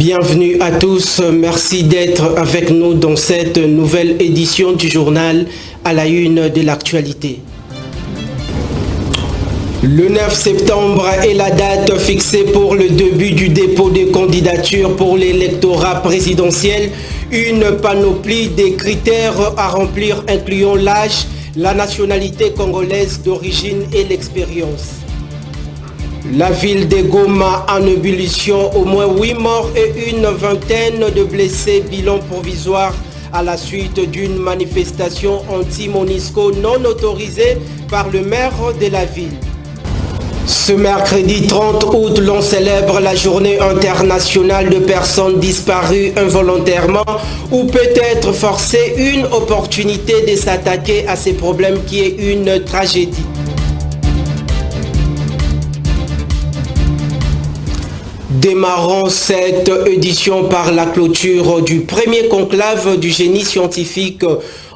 Bienvenue à tous, merci d'être avec nous dans cette nouvelle édition du journal à la une de l'actualité. Le 9 septembre est la date fixée pour le début du dépôt de candidature pour l'électorat présidentiel. Une panoplie des critères à remplir incluant l'âge, la nationalité congolaise d'origine et l'expérience. La ville de Goma en ébullition, au moins 8 morts et une vingtaine de blessés, bilan provisoire à la suite d'une manifestation anti-Monisco non autorisée par le maire de la ville. Ce mercredi 30 août, l'on célèbre la journée internationale de personnes disparues involontairement ou peut-être forcées, une opportunité de s'attaquer à ces problèmes qui est une tragédie. Démarrons cette édition par la clôture du premier conclave du génie scientifique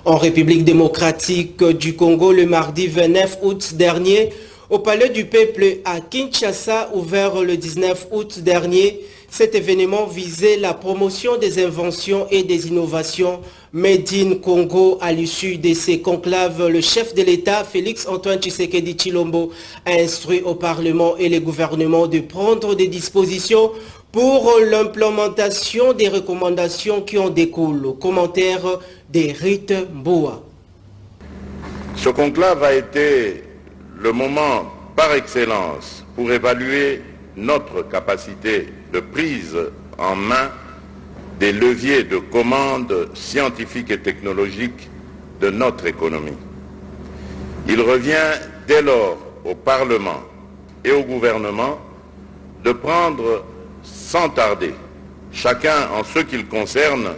en République démocratique du Congo le mardi 29 août dernier au Palais du Peuple à Kinshasa, ouvert le 19 août dernier. Cet événement visait la promotion des inventions et des innovations Made in Congo. À l'issue de ces conclaves, le chef de l'État, Félix Antoine Tshisekedi Tshilombo, a instruit au Parlement et le gouvernement de prendre des dispositions pour l'implémentation des recommandations qui en découlent. Commentaire d'Eric Mboa. Ce conclave a été le moment par excellence pour évaluer notre capacité de prise en main des leviers de commande scientifiques et technologiques de notre économie. Il revient dès lors au Parlement et au gouvernement de prendre sans tarder, chacun en ce qu'il concerne,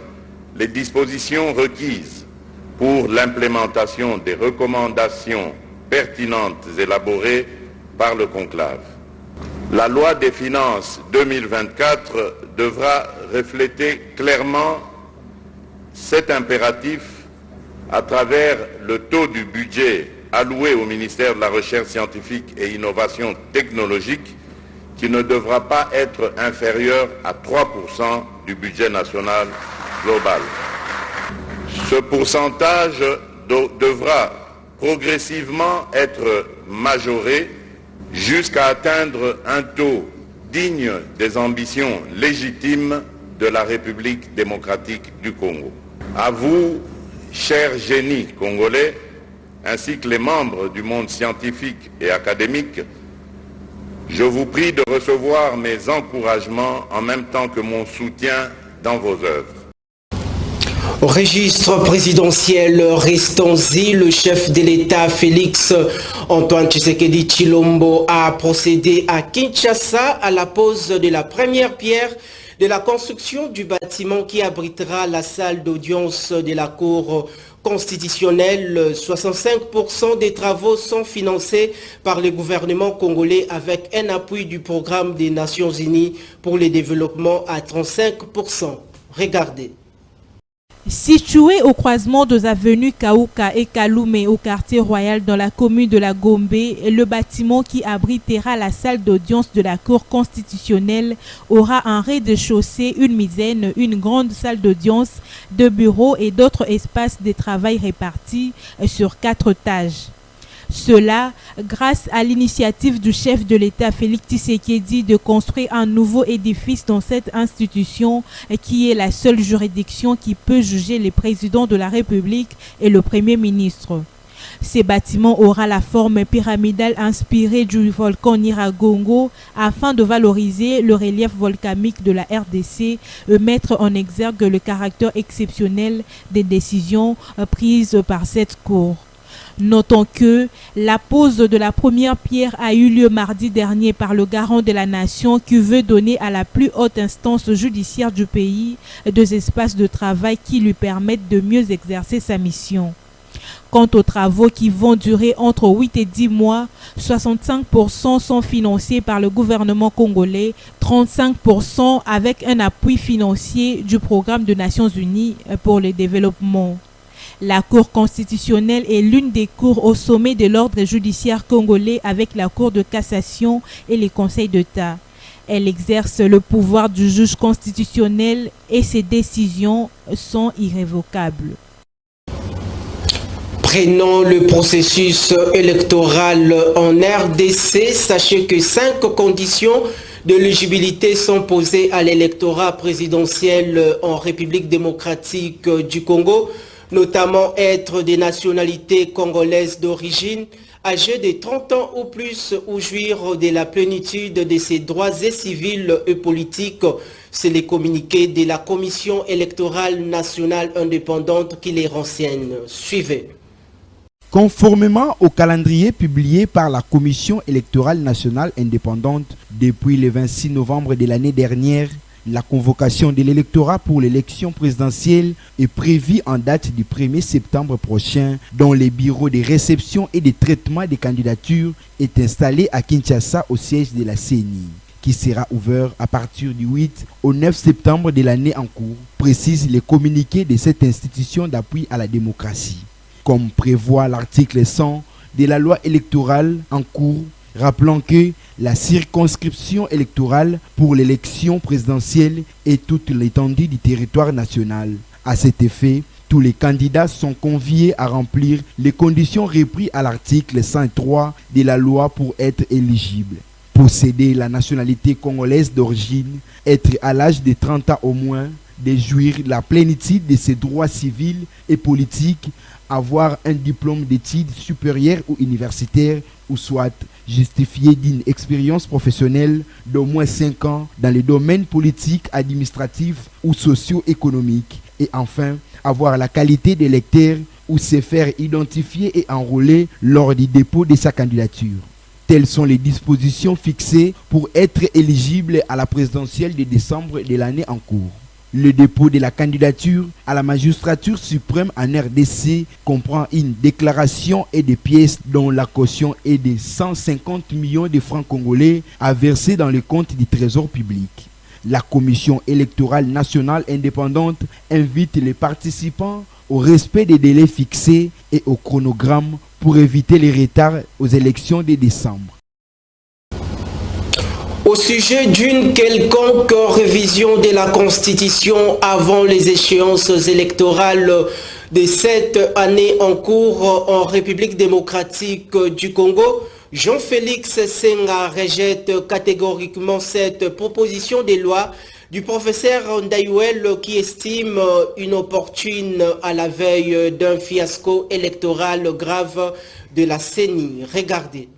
les dispositions requises pour l'implémentation des recommandations pertinentes élaborées par le conclave. La loi des finances 2024 devra refléter clairement cet impératif à travers le taux du budget alloué au ministère de la Recherche scientifique et innovation technologique qui ne devra pas être inférieur à 3% du budget national global. Ce pourcentage devra progressivement être majoré jusqu'à atteindre un taux digne des ambitions légitimes de la République démocratique du Congo. À vous, chers génies congolais, ainsi que les membres du monde scientifique et académique, je vous prie de recevoir mes encouragements en même temps que mon soutien dans vos œuvres. Au registre présidentiel, restons-y, le chef de l'État Félix Antoine Tshisekedi Tshilombo a procédé à Kinshasa à la pose de la première pierre de la construction du bâtiment qui abritera la salle d'audience de la Cour constitutionnelle. 65% des travaux sont financés par le gouvernement congolais avec un appui du programme des Nations Unies pour le développement à 35%. Regardez. Situé au croisement des avenues Kaouka et Kaloumé au quartier royal dans la commune de la Gombe, le bâtiment qui abritera la salle d'audience de la Cour constitutionnelle aura un rez-de-chaussée, une misaine, une grande salle d'audience, deux bureaux et d'autres espaces de travail répartis sur 4 étages. Cela grâce à l'initiative du chef de l'État Félix Tshisekedi de construire un nouveau édifice dans cette institution qui est la seule juridiction qui peut juger les présidents de la République et le Premier ministre. Ce bâtiment aura la forme pyramidale inspirée du volcan Nyiragongo afin de valoriser le relief volcanique de la RDC et mettre en exergue le caractère exceptionnel des décisions prises par cette Cour. Notons que la pose de la première pierre a eu lieu mardi dernier par le garant de la nation qui veut donner à la plus haute instance judiciaire du pays des espaces de travail qui lui permettent de mieux exercer sa mission. Quant aux travaux qui vont durer entre 8 et 10 mois, 65% sont financés par le gouvernement congolais, 35% avec un appui financier du programme des Nations Unies pour le développement. La Cour constitutionnelle est l'une des cours au sommet de l'ordre judiciaire congolais avec la Cour de cassation et les conseils d'État. Elle exerce le pouvoir du juge constitutionnel et ses décisions sont irrévocables. Prenons le processus électoral en RDC. Sachez que 5 conditions d'éligibilité sont posées à l'électorat présidentiel en République démocratique du Congo, notamment être des nationalités congolaises d'origine, âgé de 30 ans ou plus ou jouir de la plénitude de ses droits et civils et politiques. C'est les communiqués de la Commission électorale nationale indépendante qui les renseigne. Suivez. Conformément au calendrier publié par la Commission électorale nationale indépendante depuis le 26 novembre de l'année dernière, la convocation de l'électorat pour l'élection présidentielle est prévue en date du 1er septembre prochain, dont les bureaux de réception et de traitement des candidatures est installé à Kinshasa au siège de la CENI, qui sera ouvert à partir du 8 au 9 septembre de l'année en cours, précise les communiqués de cette institution d'appui à la démocratie. Comme prévoit l'article 100 de la loi électorale en cours, rappelant que la circonscription électorale pour l'élection présidentielle est toute l'étendue du territoire national. À cet effet, tous les candidats sont conviés à remplir les conditions reprises à l'article 103 de la loi pour être éligible. Posséder la nationalité congolaise d'origine, être à l'âge de 30 ans au moins, de jouir la plénitude de ses droits civils et politiques, avoir un diplôme d'études supérieures ou universitaires ou soit justifié d'une expérience professionnelle d'au moins 5 ans dans les domaines politiques, administratifs ou socio-économiques et enfin avoir la qualité d'électeur ou se faire identifier et enrôler lors du dépôt de sa candidature. Telles sont les dispositions fixées pour être éligible à la présidentielle de décembre de l'année en cours. Le dépôt de la candidature à la magistrature suprême en RDC comprend une déclaration et des pièces dont la caution est de 150 millions de francs congolais à verser dans le compte du trésor public. La Commission électorale nationale indépendante invite les participants au respect des délais fixés et au chronogramme pour éviter les retards aux élections de décembre. Au sujet d'une quelconque révision de la Constitution avant les échéances électorales de cette année en cours en République démocratique du Congo, Jean-Félix Senga rejette catégoriquement cette proposition de loi du professeur Ndayouel qui estime inopportune à la veille d'un fiasco électoral grave de la CENI. Regardez.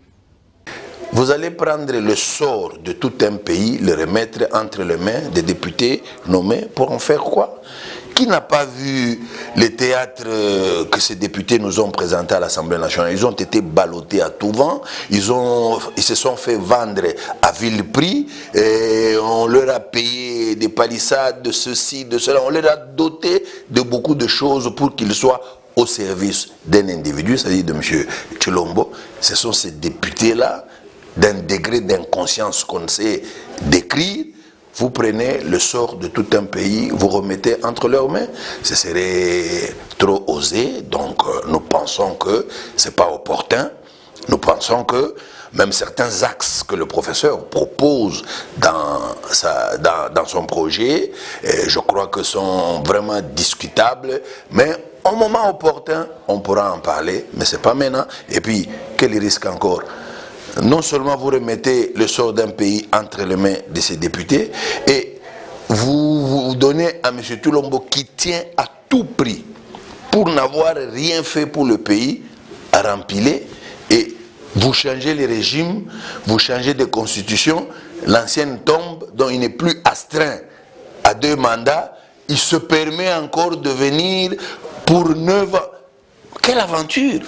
Vous allez prendre le sort de tout un pays, le remettre entre les mains des députés nommés pour en faire quoi? Qui n'a pas vu les théâtres que ces députés nous ont présentés à l'Assemblée nationale? Ils ont été ballottés à tout vent, ils se sont fait vendre à vil prix, et on leur a payé des palissades, de ceci, de cela, on leur a doté de beaucoup de choses pour qu'ils soient au service d'un individu, c'est-à-dire de M. Tshilombo. Ce sont ces députés-là, d'un degré d'inconscience qu'on sait décrire, vous prenez le sort de tout un pays, vous remettez entre leurs mains. Ce serait trop osé, donc nous pensons que ce n'est pas opportun. Nous pensons que même certains axes que le professeur propose dans son projet, je crois que sont vraiment discutables, mais au moment opportun, on pourra en parler, mais ce n'est pas maintenant. Et puis, quel risque encore? Non seulement vous remettez le sort d'un pays entre les mains de ses députés, et vous donnez à M. Tshilombo qui tient à tout prix, pour n'avoir rien fait pour le pays, à rempiler, et vous changez les régimes, vous changez de constitution, l'ancienne tombe, dont il n'est plus astreint à 2 mandats, il se permet encore de venir pour 9 ans. Quelle aventure!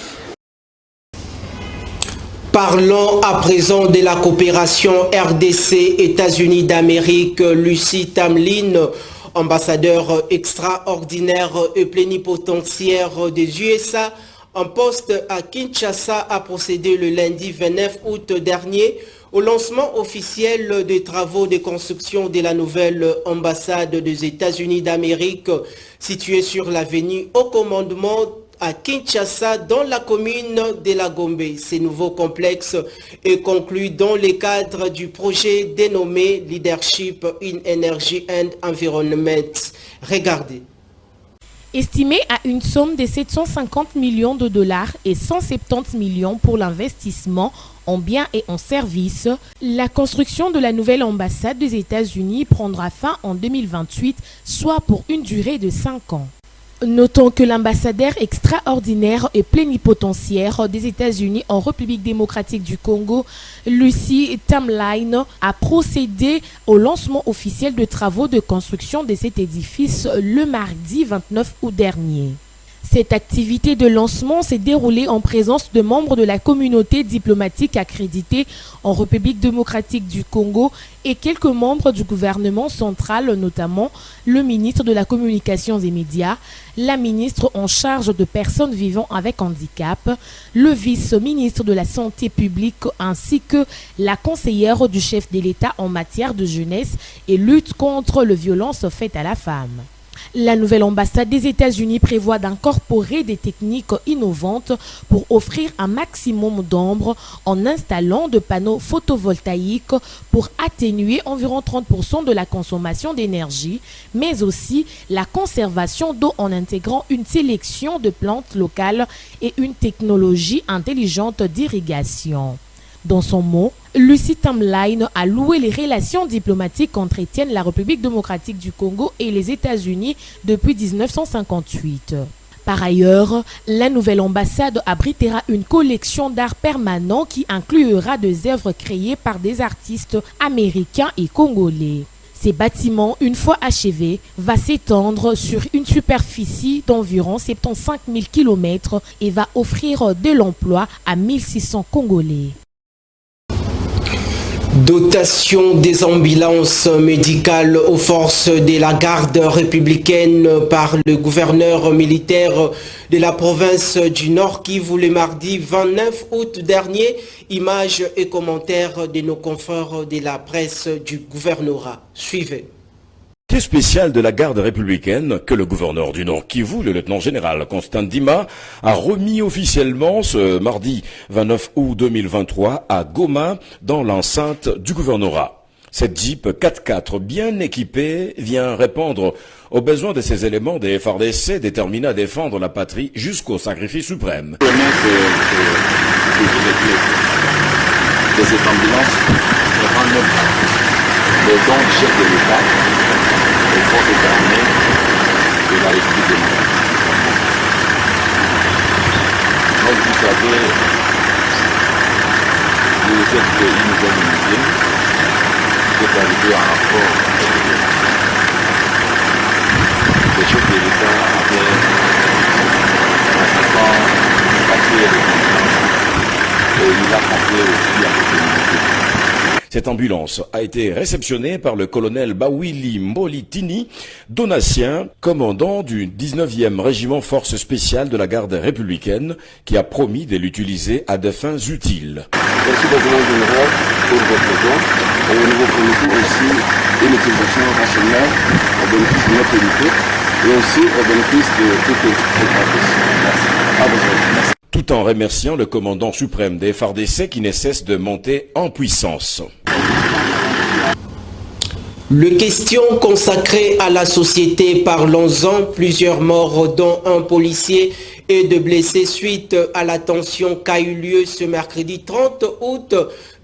Parlons à présent de la coopération RDC-États-Unis d'Amérique. Lucie Tamlin, ambassadeur extraordinaire et plénipotentiaire des USA en poste à Kinshasa, a procédé le lundi 29 août dernier au lancement officiel des travaux de construction de la nouvelle ambassade des États-Unis d'Amérique située sur l'avenue au commandement à Kinshasa dans la commune de la Gombe. Ce nouveau complexe est conclu dans le cadre du projet dénommé Leadership in Energy and Environment. Regardez. Estimé à une somme de 750 millions de dollars et 170 millions pour l'investissement en biens et en services, la construction de la nouvelle ambassade des États-Unis prendra fin en 2028, soit pour une durée de 5 ans. Notons que l'ambassadeur extraordinaire et plénipotentiaire des États-Unis en République démocratique du Congo, Lucy Tamline, a procédé au lancement officiel de travaux de construction de cet édifice le mardi 29 août dernier. Cette activité de lancement s'est déroulée en présence de membres de la communauté diplomatique accréditée en République démocratique du Congo et quelques membres du gouvernement central, notamment le ministre de la Communication et Médias, la ministre en charge de personnes vivant avec handicap, le vice-ministre de la Santé publique ainsi que la conseillère du chef de l'État en matière de jeunesse et lutte contre les violences faites à la femme. La nouvelle ambassade des États-Unis prévoit d'incorporer des techniques innovantes pour offrir un maximum d'ombre en installant des panneaux photovoltaïques pour atténuer environ 30% de la consommation d'énergie, mais aussi la conservation d'eau en intégrant une sélection de plantes locales et une technologie intelligente d'irrigation. Dans son mot, Lucy Tamline a loué les relations diplomatiques qu'entretiennent la République démocratique du Congo et les États-Unis depuis 1958. Par ailleurs, la nouvelle ambassade abritera une collection d'art permanent qui inclura des œuvres créées par des artistes américains et congolais. Ces bâtiments, une fois achevés, va s'étendre sur une superficie d'environ 75 000 km et va offrir de l'emploi à 1600 Congolais. Dotation des ambulances médicales aux forces de la garde républicaine par le gouverneur militaire de la province du Nord Kivu le mardi 29 août dernier. Images et commentaires de nos confrères de la presse du gouvernorat. Suivez. Spécial de la garde républicaine que le gouverneur du Nord Kivu, le lieutenant-général Constant Ndima, a remis officiellement ce mardi 29 août 2023 à Goma dans l'enceinte du gouvernorat. Cette Jeep 4x4 bien équipée vient répondre aux besoins de ces éléments des FARDC déterminés à défendre la patrie jusqu'au sacrifice suprême. De cette ambulance, les dons du chef de l'État, les forces armées de la République démocratique. Donc vous savez, le fait qu'il nous donne une idée, c'est arrivé en rapport avec le chef de l'État avait passé les confiance et il a compté aussi avec l'unité. Cette ambulance a été réceptionnée par le colonel Bawili Mbolitini, Donatien, commandant du 19e régiment force spéciale de la garde républicaine, qui a promis de l'utiliser à des fins utiles. Merci président général pour votre don. Au niveau politique aussi, une utilisation rationnelle au bénéfice de notre unité et aussi au bénéfice de toutes les entreprises. Merci. À vous. Merci. Tout en remerciant le commandant suprême des FARDC qui ne cesse de monter en puissance. Le question consacré à la société, parlons-en, plusieurs morts dont un policier et de blessés suite à la tension qu'a eu lieu ce mercredi 30 août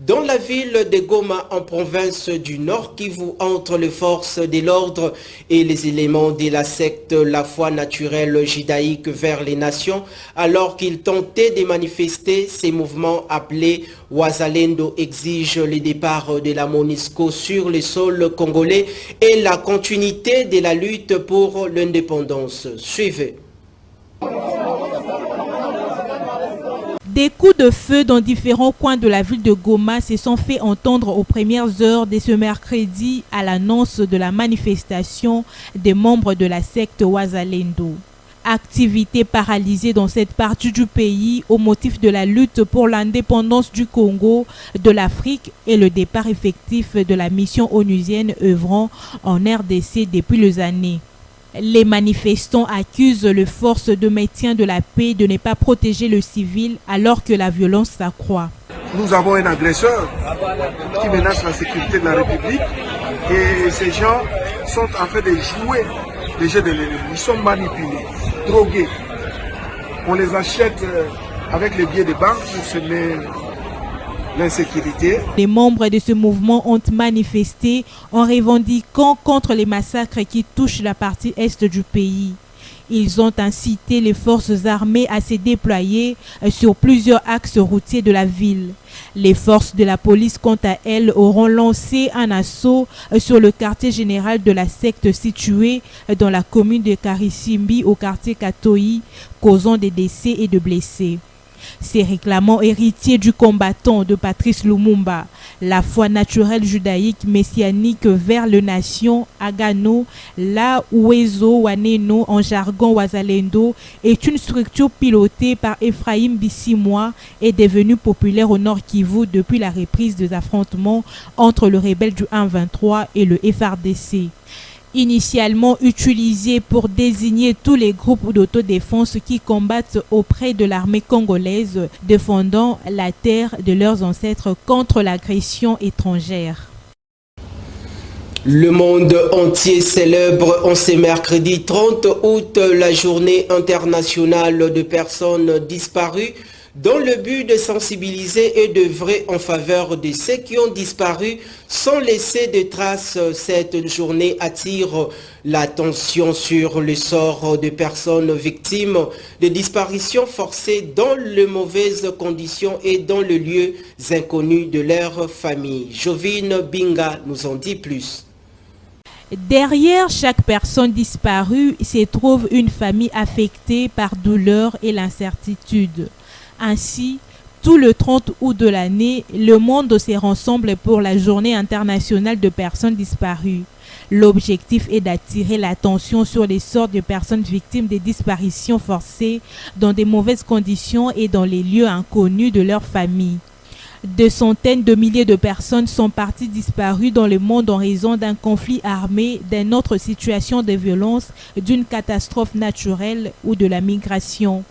dans la ville de Goma en province du Nord Kivu entre les forces de l'ordre et les éléments de la secte La Foi naturelle judaïque vers les nations alors qu'ils tentaient de manifester. Ces mouvements appelés Wazalendo exigent le départ de la MONUSCO sur le sol congolais et la continuité de la lutte pour l'indépendance. Suivez. Des coups de feu dans différents coins de la ville de Goma se sont fait entendre aux premières heures de ce mercredi à l'annonce de la manifestation des membres de la secte Wazalendo. Activité paralysée dans cette partie du pays au motif de la lutte pour l'indépendance du Congo, de l'Afrique et le départ effectif de la mission onusienne œuvrant en RDC depuis les années. Les manifestants accusent les forces de maintien de la paix de ne pas protéger le civil alors que la violence s'accroît. Nous avons un agresseur qui menace la sécurité de la République et ces gens sont en train de jouer les jeux de l'ennemi. Ils sont manipulés, drogués. On les achète avec les billets de banque pour semer l'insécurité. Les membres de ce mouvement ont manifesté en revendiquant contre les massacres qui touchent la partie est du pays. Ils ont incité les forces armées à se déployer sur plusieurs axes routiers de la ville. Les forces de la police, quant à elles, auront lancé un assaut sur le quartier général de la secte situé dans la commune de Karisimbi au quartier Katoyi, causant des décès et de blessés. Ces réclamants héritiers du combattant de Patrice Lumumba, la foi naturelle judaïque messianique vers le nation Agano, la Uwezo Waneno en jargon Wazalendo, est une structure pilotée par Ephraim Bissimwa et devenue populaire au Nord Kivu depuis la reprise des affrontements entre le rebelle du 1-23 et le FRDC. Initialement utilisé pour désigner tous les groupes d'autodéfense qui combattent auprès de l'armée congolaise, défendant la terre de leurs ancêtres contre l'agression étrangère. Le monde entier célèbre en ce mercredi 30 août la journée internationale de personnes disparues dans le but de sensibiliser et d'œuvrer en faveur de ceux qui ont disparu sans laisser de traces. Cette journée attire l'attention sur le sort de personnes victimes de disparitions forcées dans de mauvaises conditions et dans les lieux inconnus de leur famille. Jovine Binga nous en dit plus. Derrière chaque personne disparue se trouve une famille affectée par douleur et l'incertitude. Ainsi, tout le 30 août de l'année, le monde se rassemble pour la journée internationale de personnes disparues. L'objectif est d'attirer l'attention sur les sorts de personnes victimes des disparitions forcées dans de mauvaises conditions et dans les lieux inconnus de leur famille. Des centaines de milliers de personnes sont parties disparues dans le monde en raison d'un conflit armé, d'une autre situation de violence, d'une catastrophe naturelle ou de la migration.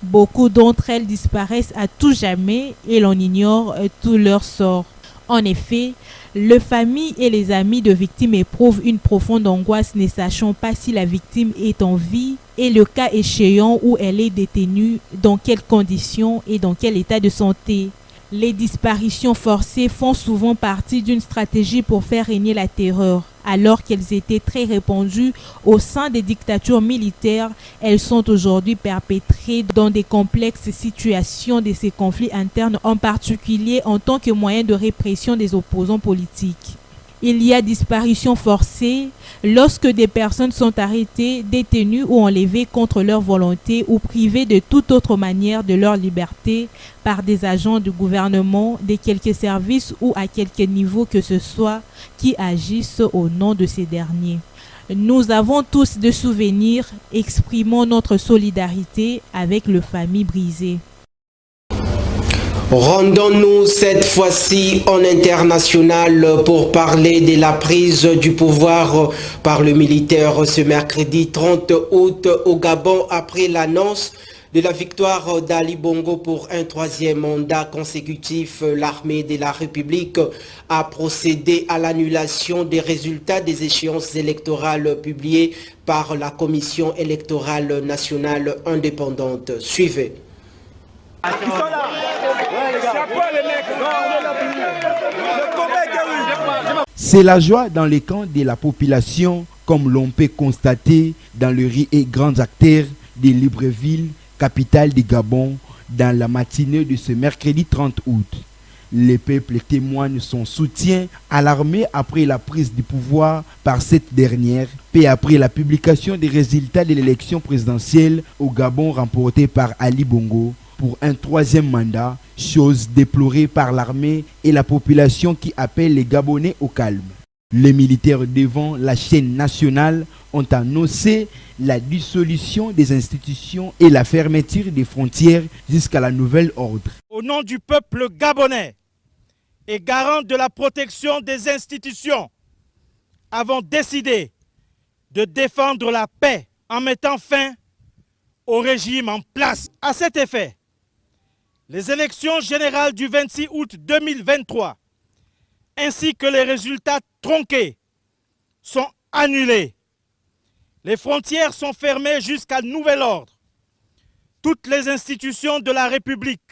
Beaucoup d'entre elles disparaissent à tout jamais et l'on ignore tout leur sort. En effet, les familles et les amis de victimes éprouvent une profonde angoisse ne sachant pas si la victime est en vie et le cas échéant où elle est détenue, dans quelles conditions et dans quel état de santé. Les disparitions forcées font souvent partie d'une stratégie pour faire régner la terreur. Alors qu'elles étaient très répandues au sein des dictatures militaires, elles sont aujourd'hui perpétrées dans des complexes situations de ces conflits internes, en particulier en tant que moyen de répression des opposants politiques. Il y a disparition forcée lorsque des personnes sont arrêtées, détenues ou enlevées contre leur volonté ou privées de toute autre manière de leur liberté par des agents du gouvernement, de quelques services ou à quelque niveau que ce soit qui agissent au nom de ces derniers. Nous avons tous des souvenirs, exprimons notre solidarité avec les familles brisées. Rendons-nous cette fois-ci en international pour parler de la prise du pouvoir par le militaire ce mercredi 30 août au Gabon après l'annonce de la victoire d'Ali Bongo pour un troisième mandat consécutif. L'armée de la République a procédé à l'annulation des résultats des échéances électorales publiées par la Commission électorale nationale indépendante. Suivez. C'est la joie dans les camps de la population, comme l'on peut constater dans le riz et grands acteurs de Libreville, capitale du Gabon, dans la matinée de ce mercredi 30 août. Le peuple témoigne son soutien à l'armée après la prise du pouvoir par cette dernière, peu après la publication des résultats de l'élection présidentielle au Gabon remportée par Ali Bongo pour un troisième mandat, chose déplorée par l'armée et la population qui appelle les Gabonais au calme. Les militaires devant la chaîne nationale ont annoncé la dissolution des institutions et la fermeture des frontières jusqu'à la nouvelle ordre. Au nom du peuple gabonais et garant de la protection des institutions, avons décidé de défendre la paix en mettant fin au régime en place. À cet effet, les élections générales du 26 août 2023 ainsi que les résultats tronqués sont annulés. Les frontières sont fermées jusqu'à nouvel ordre. Toutes les institutions de la République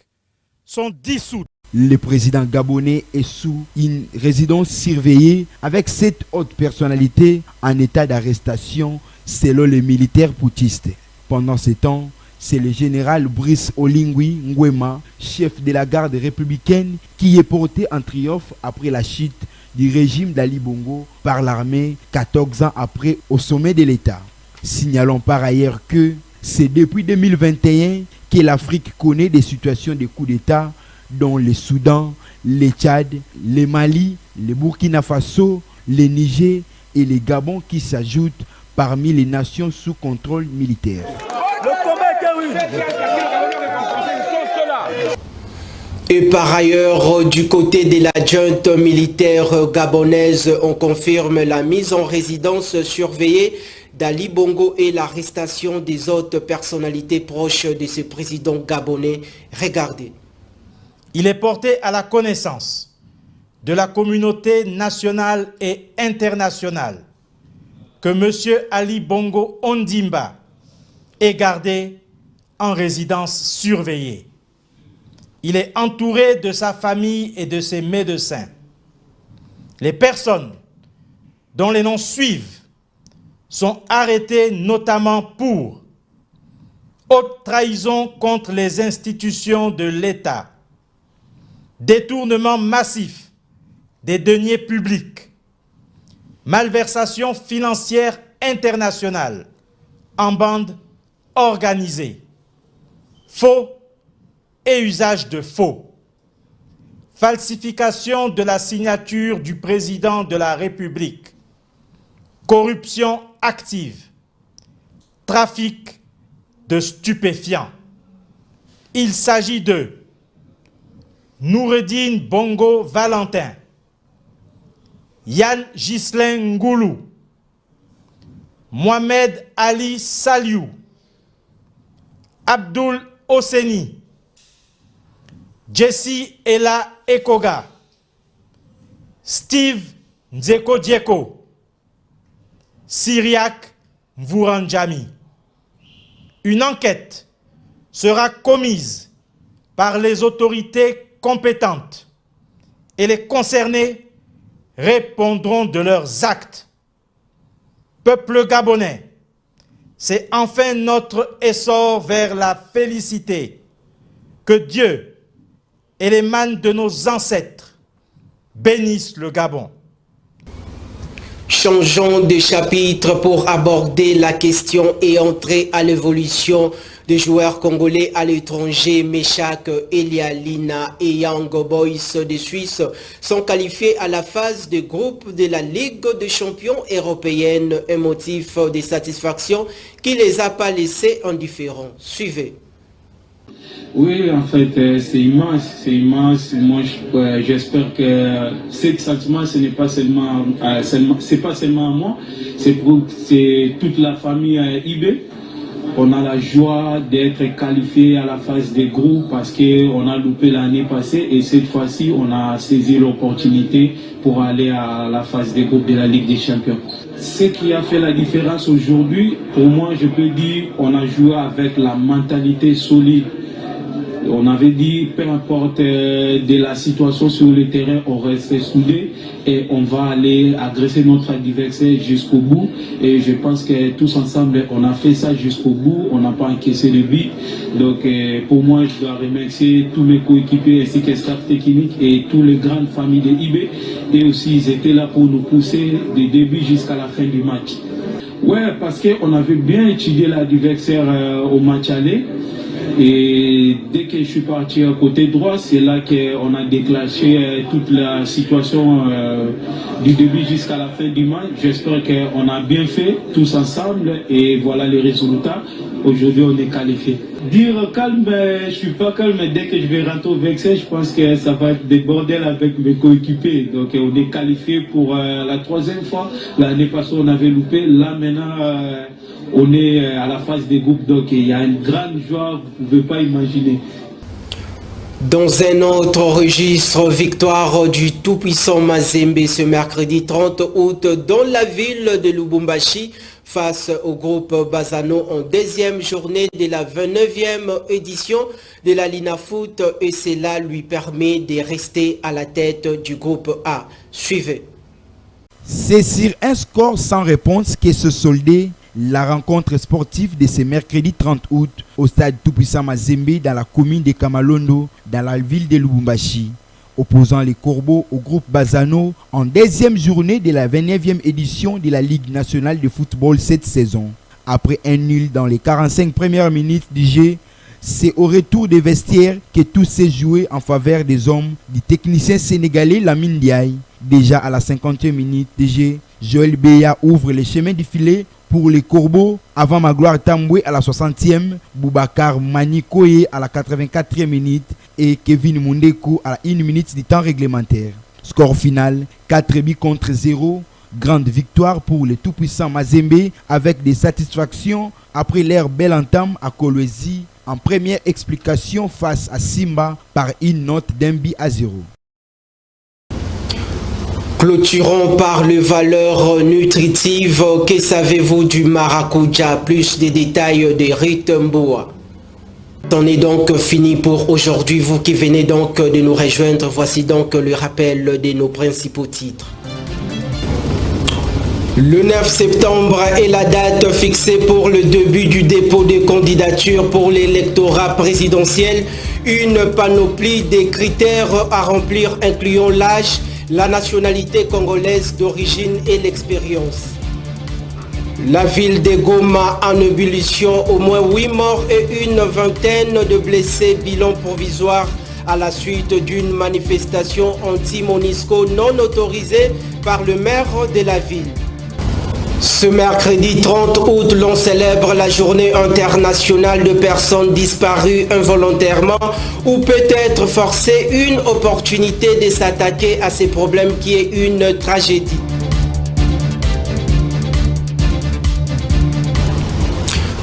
sont dissoutes. Le président gabonais est sous une résidence surveillée avec 7 autres personnalités en état d'arrestation selon les militaires putschistes. Pendant ce temps, c'est le général Brice Oligui Nguema, chef de la garde républicaine, qui est porté en triomphe après la chute du régime d'Ali Bongo par l'armée 14 ans après au sommet de l'État. Signalons par ailleurs que c'est depuis 2021 que l'Afrique connaît des situations de coups d'État dont le Soudan, le Tchad, le Mali, le Burkina Faso, le Niger et le Gabon qui s'ajoutent parmi les nations sous contrôle militaire. Et par ailleurs, du côté de la junte militaire gabonaise, on confirme la mise en résidence surveillée d'Ali Bongo et l'arrestation des autres personnalités proches de ce président gabonais. Regardez. Il est porté à la connaissance de la communauté nationale et internationale que M. Ali Bongo Ondimba est gardé en résidence surveillée. Il est entouré de sa famille et de ses médecins. Les personnes dont les noms suivent sont arrêtées notamment pour haute trahison contre les institutions de l'État, détournement massif des deniers publics, malversation financière internationale en bande organisée, faux et usage de faux, falsification de la signature du président de la République, corruption active, trafic de stupéfiants. Il s'agit de Noureddine Bongo Valentin, Yann Ghislain Ngoulou, Mohamed Ali Saliou, Abdul Oseni, Jesse Ella Ekoga, Steve Nzeko Dieko, Syriac Mvouranjami. Une enquête sera commise par les autorités compétentes et les concernés répondront de leurs actes. Peuple gabonais, c'est enfin notre essor vers la félicité. Que Dieu et les mânes de nos ancêtres bénissent le Gabon. Changeons de chapitre pour aborder la question et entrer à l'évolution des joueurs congolais à l'étranger. Meshak, Elialina et Young Boys de Suisse sont qualifiés à la phase de groupe de la Ligue des champions européenne, un motif de satisfaction qui les a pas laissés indifférents. Suivez. Oui, en fait, c'est immense, c'est immense. Moi, j'espère que ce sentiment, ce n'est pas seulement, c'est pas seulement moi, c'est toute la famille IB. On a la joie d'être qualifié à la phase des groupes parce qu'on a loupé l'année passée et cette fois-ci, on a saisi l'opportunité pour aller à la phase des groupes de la Ligue des Champions. Ce qui a fait la différence aujourd'hui, pour moi, je peux dire, on a joué avec la mentalité solide. On avait dit, peu importe de la situation sur le terrain, on reste soudés et on va aller agresser notre adversaire jusqu'au bout. Et je pense que tous ensemble, on a fait ça jusqu'au bout. On n'a pas encaissé le but. Donc pour moi, je dois remercier tous mes coéquipiers ainsi que le staff technique et toutes les grandes familles de IB. Et aussi, ils étaient là pour nous pousser du début jusqu'à la fin du match. Ouais, parce qu'on avait bien étudié l'adversaire au match aller. Et dès que je suis parti à côté droit, c'est là qu'on a déclenché toute la situation du début jusqu'à la fin du match. J'espère qu'on a bien fait tous ensemble et voilà les résultats. Aujourd'hui, on est qualifié. Dire calme, je suis pas calme. Dès que je vais rentrer au Vexin, je pense que ça va être des bordels avec mes coéquipiers. Donc, on est qualifié pour la 3e fois. L'année passée, on avait loupé. Là, maintenant, on est à la phase des groupes. Donc, il y a une grande joie, vous ne pouvez pas imaginer. Dans un autre registre, victoire du tout-puissant Mazembe ce mercredi 30 août dans la ville de Lubumbashi face au groupe Bazano en 2e journée de la 29e édition de la Lina Foot et cela lui permet de rester à la tête du groupe A. Suivez. C'est sur un score sans réponse qu'est se soldait la rencontre sportive de ce mercredi 30 août au stade Tout-Puissant Mazembe dans la commune de Kamalondo, dans la ville de Lubumbashi, opposant les Corbeaux au groupe Bazano en 2e journée de la 29e édition de la Ligue nationale de football cette saison. Après un nul dans les 45 premières minutes du jeu, c'est au retour des vestiaires que tout s'est joué en faveur des hommes du technicien sénégalais Lamine Diaye. Déjà à la 50e minute du jeu, Joël Beya ouvre les chemins du filet pour les Corbeaux avant Magloire Tamboué à la 60e, Boubacar Manikoye à la 84e minute et Kevin Mundeku à la 1 minute du temps réglementaire. Score final 4 buts contre 0. Grande victoire pour les tout-puissants Mazembe avec des satisfactions après leur belle entame à Kolwezi en première explication face à Simba par une note d'1 but à 0. Clôturons par les valeurs nutritives. Que savez-vous du maracuja? Plus de détails de Ritemboa. C'en est donc fini pour aujourd'hui. Vous qui venez donc de nous rejoindre, voici donc le rappel de nos principaux titres. Le 9 septembre est la date fixée pour le début du dépôt de candidature pour l'électorat présidentiel. Une panoplie de critères à remplir incluant l'âge, la nationalité congolaise d'origine et l'expérience. La ville de Goma en ébullition, au moins 8 morts et une vingtaine de blessés, bilan provisoire à la suite d'une manifestation anti-Monisco non autorisée par le maire de la ville. Ce mercredi 30 août, l'on célèbre la journée internationale de personnes disparues involontairement ou peut-être forcées, une opportunité de s'attaquer à ces problèmes qui est une tragédie.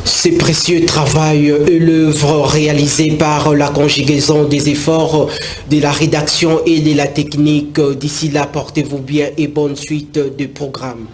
Ce précieux travail est l'œuvre réalisée par la conjugaison des efforts de la rédaction et de la technique. D'ici là, portez-vous bien et bonne suite de programme.